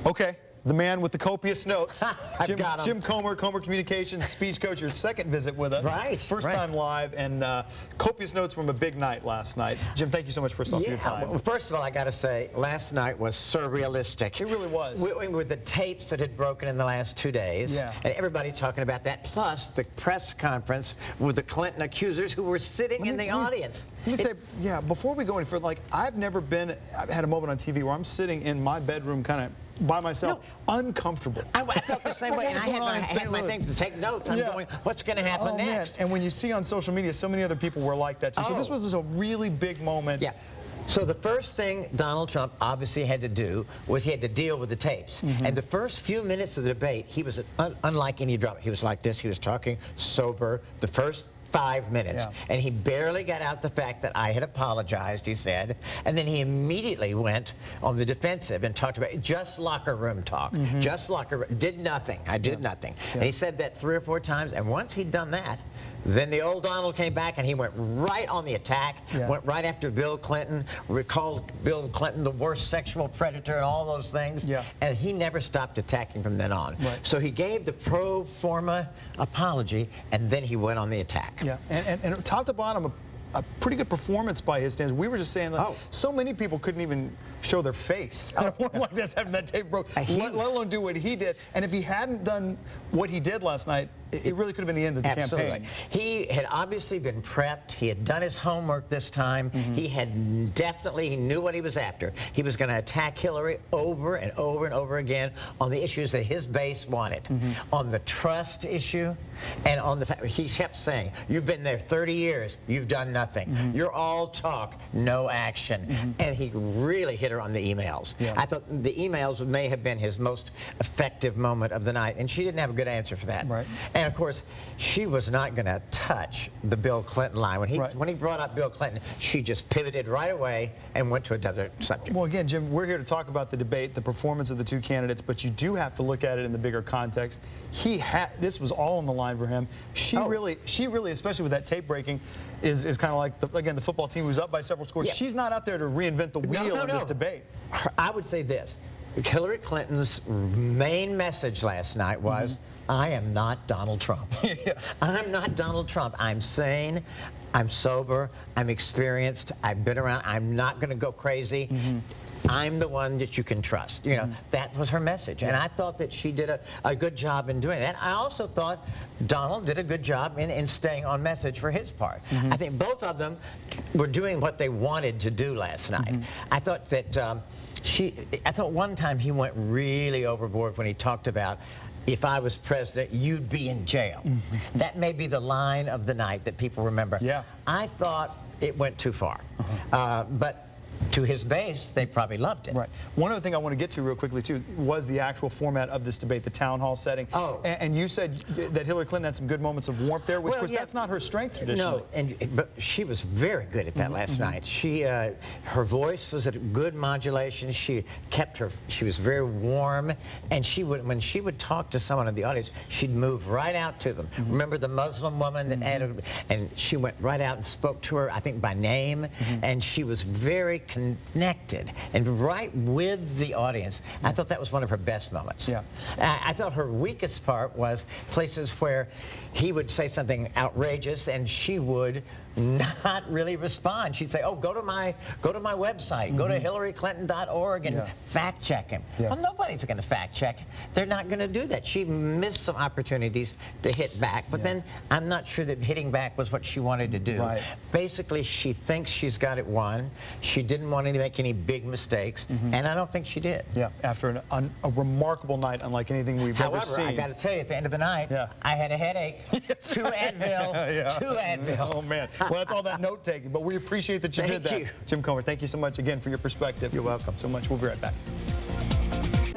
Okay. The man with the copious notes, got him. Jim Comer, Comer Communications speech coach, your second visit with us. Right. First time live, and copious notes from a big night last night. Jim, thank you so much for your time. Well, first of all, I got to say, last night was surrealistic. It really was. With the tapes that had broken in the last 2 days, Yeah. and everybody talking about that, plus the press conference with the Clinton accusers who were sitting in the audience. Let me say, yeah, before we go any further, I've had a moment on TV where I'm sitting in my bedroom kind of by myself, uncomfortable. I felt the same way, and I had my thing to take notes. I'm going, what's going to happen next? Man. And when you see on social media, so many other people were like that too. So this was just a really big moment. Yeah. So the first thing Donald Trump obviously had to do was he had to deal with the tapes. And the first few minutes of the debate, he was unlike any drama. He was like this. He was talking sober. The first 5 minutes, and he barely got out the fact that I had apologized, he said, and then he immediately went on the defensive and talked about just locker room talk, just locker room, did nothing, I did nothing. And he said that 3 or 4 times, and once he'd done that, then the old Donald came back and he went right on the attack, went right after Bill Clinton, recalled Bill Clinton the worst sexual predator and all those things, and he never stopped attacking from then on. So he gave the pro forma apology, and then he went on the attack. Yeah, and top to bottom, a pretty good performance by his standards. We were just saying that so many people couldn't even show their face on a forum like this, having that tape broke, let alone do what he did. And if he hadn't done what he did last night, it really could have been the end of the campaign. He had obviously been prepped. He had done his homework this time. He had he knew what he was after. He was going to attack Hillary over and over and over again on the issues that his base wanted. On the trust issue, and on the fact he kept saying, you've been there 30 years, you've done nothing. You're all talk, no action. And he really hit her on the emails. I thought the emails may have been his most effective moment of the night, and she didn't have a good answer for that. And of course, she was not going to touch the Bill Clinton line. When he brought up Bill Clinton, she just pivoted right away and went to another subject. Well, again, Jim, we're here to talk about the debate, the performance of the two candidates, but you do have to look at it in the bigger context. This was all on the line for him. She really, especially with that tape breaking, is kind of like the football team who's up by several scores. She's not out there to reinvent the wheel in this debate. I would say this: Hillary Clinton's main message last night was, I am not Donald Trump. I'm not Donald Trump. I'm sane, I'm sober, I'm experienced, I've been around, I'm not going to go crazy. I'm the one that you can trust. You know, that was her message. And I thought that she did a good job in doing that. I also thought Donald did a good job in staying on message for his part. I think both of them were doing what they wanted to do last night. I thought that I thought one time he went really overboard when he talked about, if I was president, you'd be in jail. That may be the line of the night that people remember. I thought it went too far. But to his base, they probably loved it. One other thing I want to get to real quickly, too, was the actual format of this debate, the town hall setting. And you said that Hillary Clinton had some good moments of warmth there, which, of course, that's not her strength traditionally. No, but she was very good at that last night. Her voice was at good modulation. She was very warm, and when she would talk to someone in the audience, she'd move right out to them. Remember the Muslim woman that added, and she went right out and spoke to her, I think, by name, and she was very connected and right with the audience. I thought that was one of her best moments. I thought her weakest part was places where he would say something outrageous and she would not really respond. She'd say, oh, go to my website, go to hillaryclinton.org and fact check him. Well, nobody's going to fact check. They're not going to do that. She missed some opportunities to hit back, but then I'm not sure that hitting back was what she wanted to do. Basically, she thinks she's got it won. She didn't want to make any big mistakes, and I don't think she did. After a remarkable night, unlike anything we've ever seen. However, I got to tell you, at the end of the night, I had a headache. 2 Advil, 2 Advil. Oh, man. Well, that's all that note-taking, but we appreciate that you did that. Jim Comer, thank you so much again for your perspective. You're welcome. So much. We'll be right back.